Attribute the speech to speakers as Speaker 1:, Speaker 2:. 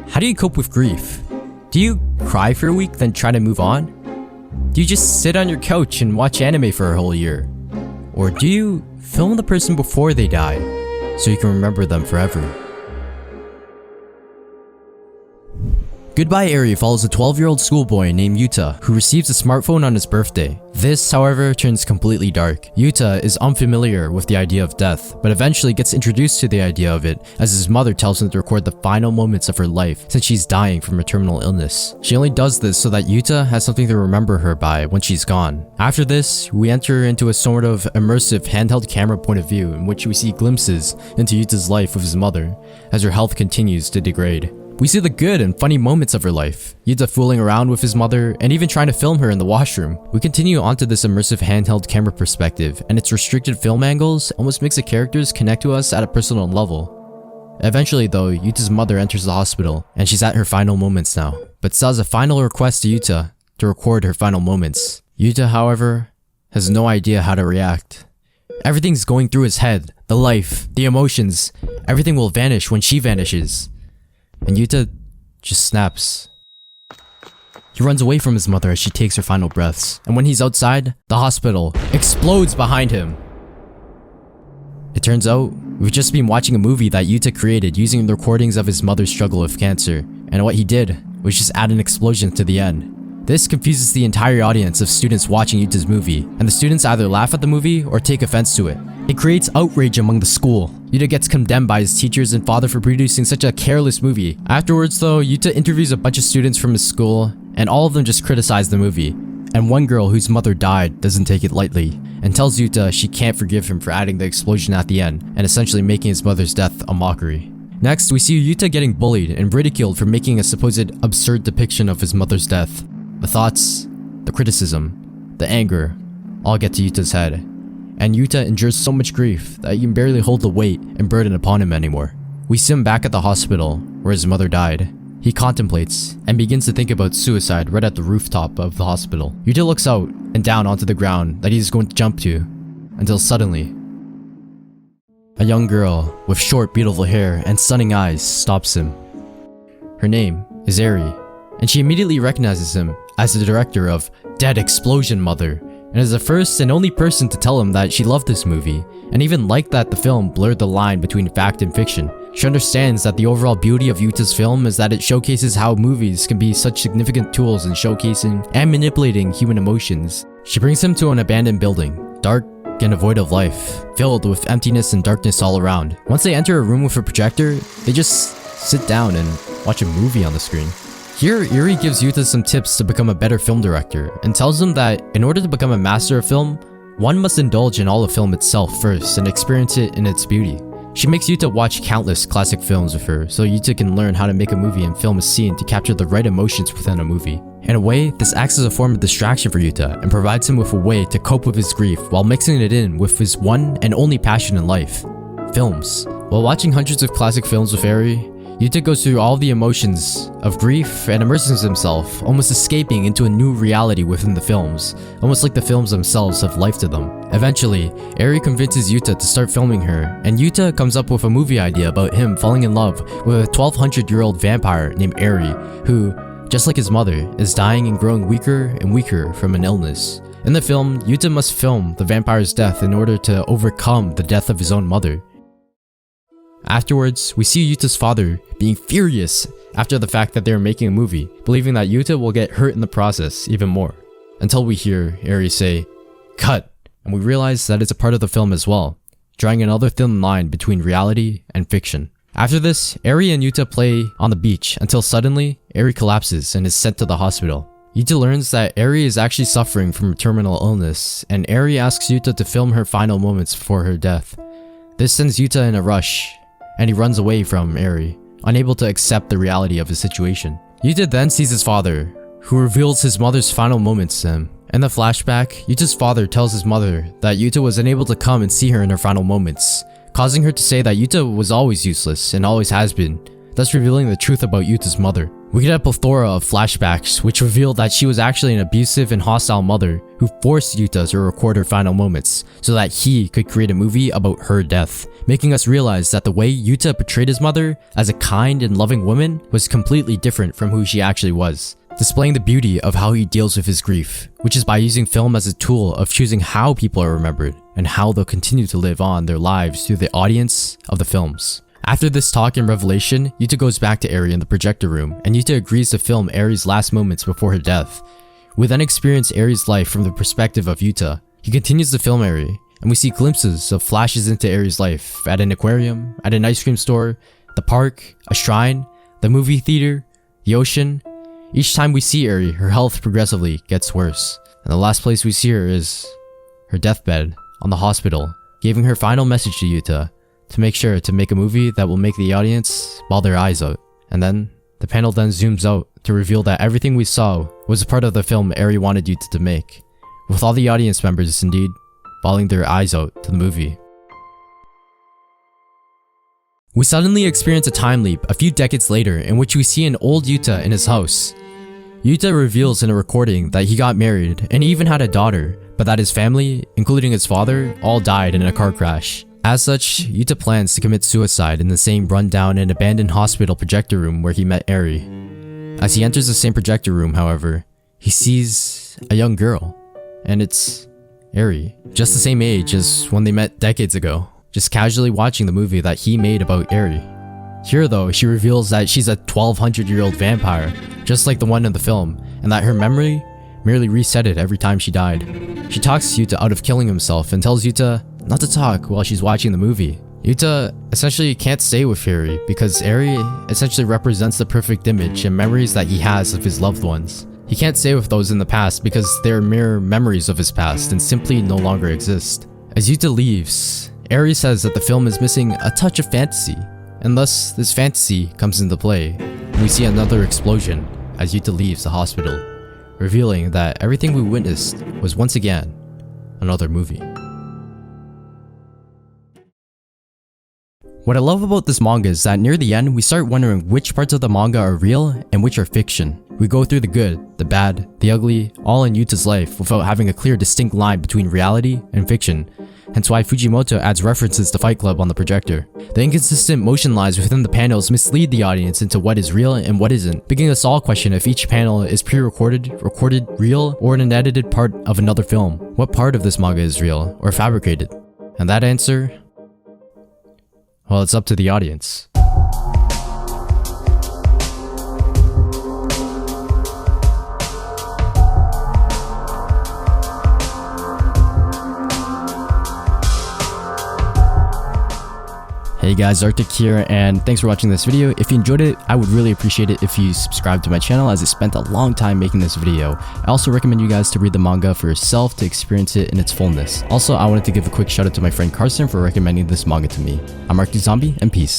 Speaker 1: How do you cope with grief? Do you cry for a week then try to move on? Do you just sit on your couch and watch anime for a whole year? Or do you film the person before they die so you can remember them forever? Goodbye Eri follows a 12-year-old schoolboy named Yuta who receives a smartphone on his birthday. This, however, turns completely dark. Yuta is unfamiliar with the idea of death, but eventually gets introduced to the idea of it as his mother tells him to record the final moments of her life since she's dying from a terminal illness. She only does this so that Yuta has something to remember her by when she's gone. After this, we enter into a sort of immersive handheld camera point of view in which we see glimpses into Yuta's life with his mother as her health continues to degrade. We see the good and funny moments of her life, Yuta fooling around with his mother and even trying to film her in the washroom. We continue onto this immersive handheld camera perspective, and its restricted film angles almost makes the characters connect to us at a personal level. Eventually though, Yuta's mother enters the hospital and she's at her final moments now, but still has a final request to Yuta to record her final moments. Yuta, however, has no idea how to react. Everything's going through his head, the life, the emotions, everything will vanish when she vanishes. And Yuta just snaps. He runs away from his mother as she takes her final breaths, and when he's outside, the hospital explodes behind him. It turns out, we've just been watching a movie that Yuta created using the recordings of his mother's struggle with cancer, and what he did was just add an explosion to the end. This confuses the entire audience of students watching Yuta's movie, and the students either laugh at the movie or take offense to it. It creates outrage among the school. Yuta gets condemned by his teachers and father for producing such a careless movie. Afterwards though, Yuta interviews a bunch of students from his school, and all of them just criticize the movie. And one girl whose mother died doesn't take it lightly, and tells Yuta she can't forgive him for adding the explosion at the end, and essentially making his mother's death a mockery. Next, we see Yuta getting bullied and ridiculed for making a supposed absurd depiction of his mother's death. The thoughts, the criticism, the anger, all get to Yuta's head, and Yuta endures so much grief that he can barely hold the weight and burden upon him anymore. We see him back at the hospital, where his mother died. He contemplates, and begins to think about suicide right at the rooftop of the hospital. Yuta looks out, and down onto the ground that he's going to jump to, until suddenly, a young girl with short beautiful hair and stunning eyes stops him. Her name is Eri, and she immediately recognizes him as the director of Dead Explosion Mother, and is the first and only person to tell him that she loved this movie, and even liked that the film blurred the line between fact and fiction. She understands that the overall beauty of Yuta's film is that it showcases how movies can be such significant tools in showcasing and manipulating human emotions. She brings him to an abandoned building, dark and devoid of life, filled with emptiness and darkness all around. Once they enter a room with a projector, they just sit down and watch a movie on the screen. Here, Eri gives Yuta some tips to become a better film director, and tells him that in order to become a master of film, one must indulge in all of film itself first and experience it in its beauty. She makes Yuta watch countless classic films with her, so Yuta can learn how to make a movie and film a scene to capture the right emotions within a movie. In a way, this acts as a form of distraction for Yuta, and provides him with a way to cope with his grief while mixing it in with his one and only passion in life, films. While watching hundreds of classic films with Eri, Yuta goes through all the emotions of grief and immerses himself, almost escaping into a new reality within the films, almost like the films themselves have life to them. Eventually, Eri convinces Yuta to start filming her, and Yuta comes up with a movie idea about him falling in love with a 1200-year-old vampire named Eri, who, just like his mother, is dying and growing weaker and weaker from an illness. In the film, Yuta must film the vampire's death in order to overcome the death of his own mother. Afterwards, we see Yuta's father being furious after the fact that they are making a movie, believing that Yuta will get hurt in the process even more. Until we hear Eri say, "Cut," and we realize that it's a part of the film as well, drawing another thin line between reality and fiction. After this, Eri and Yuta play on the beach until suddenly, Eri collapses and is sent to the hospital. Yuta learns that Eri is actually suffering from a terminal illness, and Eri asks Yuta to film her final moments before her death. This sends Yuta in a rush, and he runs away from Eri, unable to accept the reality of his situation. Yuta then sees his father, who reveals his mother's final moments to him. In the flashback, Yuta's father tells his mother that Yuta was unable to come and see her in her final moments, causing her to say that Yuta was always useless and always has been, thus revealing the truth about Yuta's mother. We get a plethora of flashbacks which reveal that she was actually an abusive and hostile mother who forced Yuta to record her final moments so that he could create a movie about her death, making us realize that the way Yuta portrayed his mother as a kind and loving woman was completely different from who she actually was, displaying the beauty of how he deals with his grief, which is by using film as a tool of choosing how people are remembered and how they'll continue to live on their lives through the audience of the films. After this talk and revelation, Yuta goes back to Eri in the projector room, and Yuta agrees to film Eri's last moments before her death. We then experience Eri's life from the perspective of Yuta. He continues to film Eri, and we see glimpses of flashes into Eri's life at an aquarium, at an ice cream store, the park, a shrine, the movie theater, the ocean. Each time we see Eri, her health progressively gets worse, and the last place we see her is her deathbed on the hospital, giving her final message to Yuta to make sure to make a movie that will make the audience bawl their eyes out. And then the panel then zooms out to reveal that everything we saw was a part of the film Eri wanted Yuta to make, with all the audience members indeed bawling their eyes out to the movie. We suddenly experience a time leap a few decades later in which we see an old Yuta in his house. Yuta reveals in a recording that he got married and even had a daughter, but that his family, including his father, all died in a car crash. As such, Yuta plans to commit suicide in the same rundown and abandoned hospital projector room where he met Eri. As he enters the same projector room, however, he sees a young girl, and it's Eri, just the same age as when they met decades ago, just casually watching the movie that he made about Eri. Here though, she reveals that she's a 1200-year-old vampire, just like the one in the film, and that her memory merely resetted every time she died. She talks Yuta out of killing himself and tells Yuta not to talk while she's watching the movie. Yuta essentially can't stay with Eri because Eri essentially represents the perfect image and memories that he has of his loved ones. He can't stay with those in the past because they're mere memories of his past and simply no longer exist. As Yuta leaves, Eri says that the film is missing a touch of fantasy, and thus this fantasy comes into play, and we see another explosion as Yuta leaves the hospital, revealing that everything we witnessed was once again another movie. What I love about this manga is that near the end, we start wondering which parts of the manga are real and which are fiction. We go through the good, the bad, the ugly, all in Yuta's life without having a clear distinct line between reality and fiction, hence why Fujimoto adds references to Fight Club on the projector. The inconsistent motion lines within the panels mislead the audience into what is real and what isn't, making us all question if each panel is pre-recorded, recorded, real, or an edited part of another film. What part of this manga is real or fabricated? And that answer? Well, it's up to the audience. Hey guys, Arctic here, and thanks for watching this video. If you enjoyed it, I would really appreciate it if you subscribe to my channel, as I spent a long time making this video. I also recommend you guys to read the manga for yourself to experience it in its fullness. Also, I wanted to give a quick shout out to my friend Carson for recommending this manga to me. I'm arcticzombieyt, and peace.